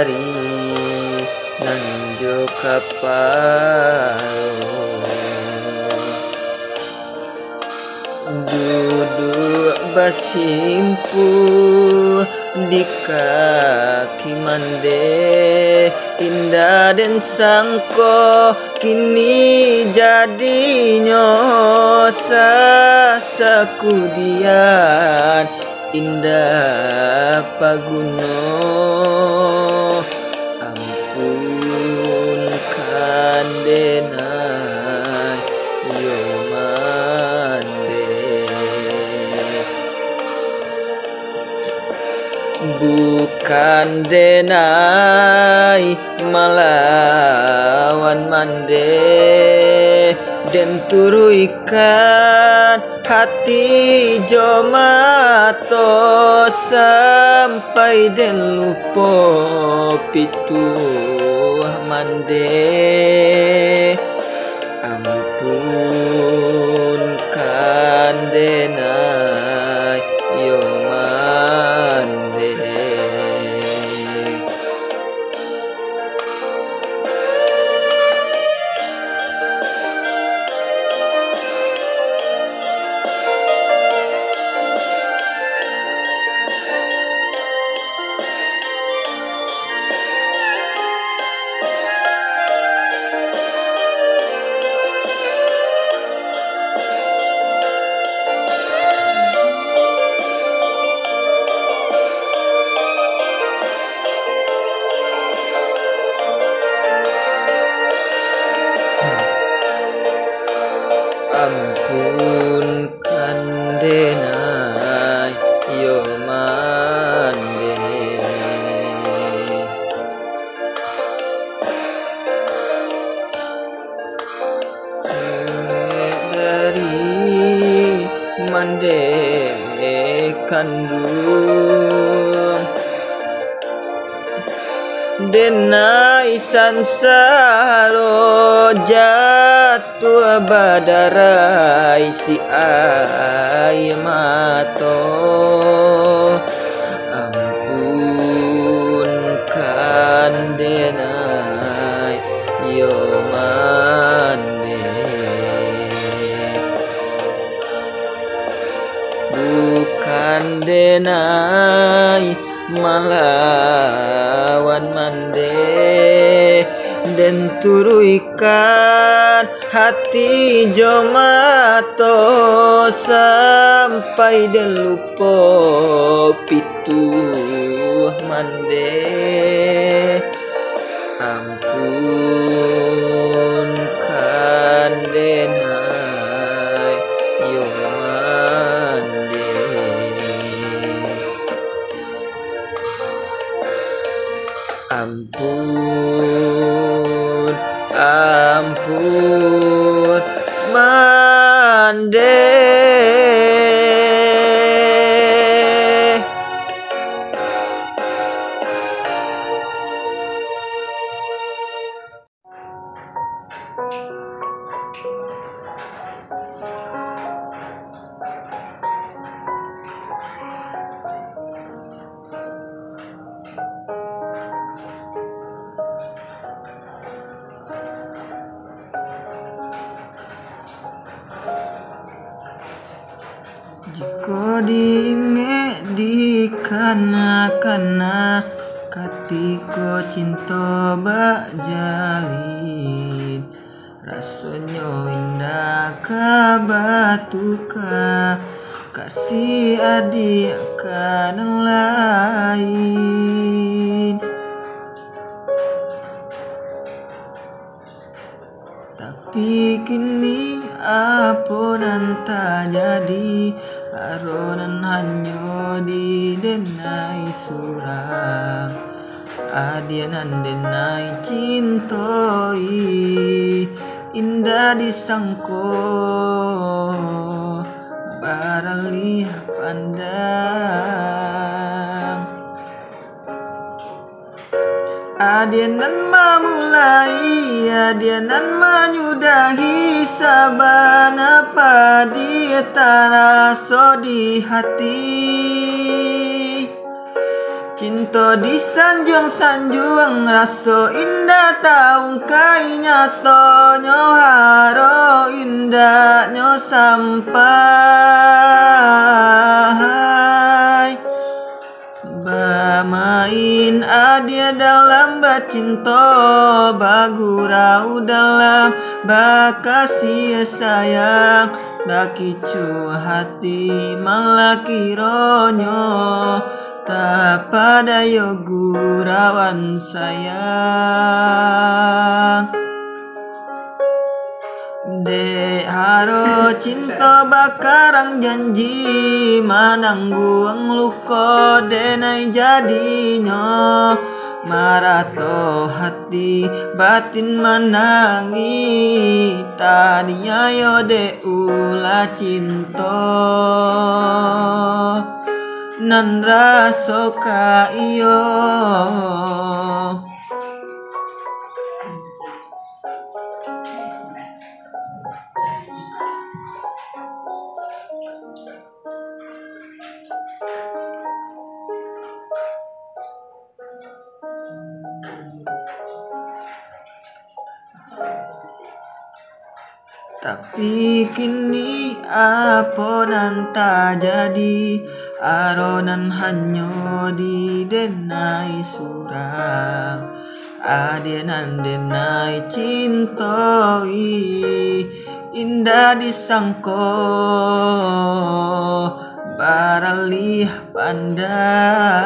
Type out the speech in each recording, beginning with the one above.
dari nanjo kapalo duduk basimpu di kaki mande indah dan sangko kini jadinya sasakudian indah paguno ampun kandenai yo mande bukan denai malawan mande den turu ikan hati jomato sampai den lupo pitu mande ampun kandenai yo mande ampun kandenai yo mande dari mande kandung denai sansaro jatuh badarai si mato ampun kandenai yo mande bukan denai malawan mande den turu ikan hati jomato sampai den lupo pitu mande ampun kandenai yo mande ampun ampun mande jika dinge di kana-kana katiko cinta bak jalin rasanya indah ka batuka kasih adik kan lain tapi kini apa nanta jadi aronan hanya di denai surang adianan denai cintoi indah disangko baralih pandang adianan memulai adianan menyudahi saban apa dia taraso di hati Cinta disanjung-sanjung raso indah taung kai nyato nyo haro indah nyo sampai Bamain adia dalam bacinto bagurau dalam bakasih sayang bakicu hati malaki ronyo tak pada gurawan sayang Dek haro cinta bakarang janji manangguang luko denai jadinya marato hati batin manangi tadinya yo de ula cinta nan raso ka iyo Tapi kini apa nanta jadi aronan hanyo di denai surang adenan denai cintoi indah disangko baralih pandang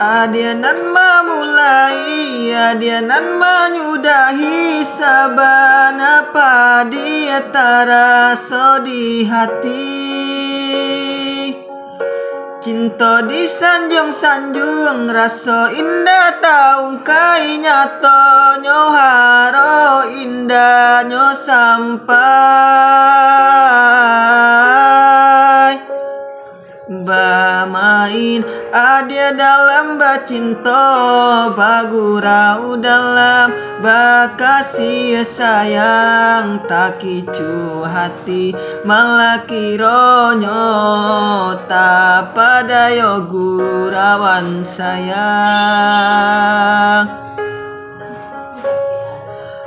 Adianan memulai, adianan menyudahi sabana padi taraso di hati Cinta disanjung-sanjung raso indah taung kai nyato nyo haro indah nyo sampai Bamain adia dalam bacinto bagurau dalam bakasih sayang takicu hati malaki ronyo tak pada gurawan sayang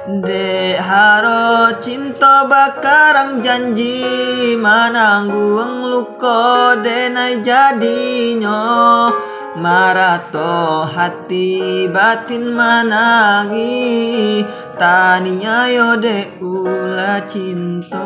Dek haro cinta bakarang janji manangguang luko denai jadinyo marato hati batin manangi tania yo de ula cinta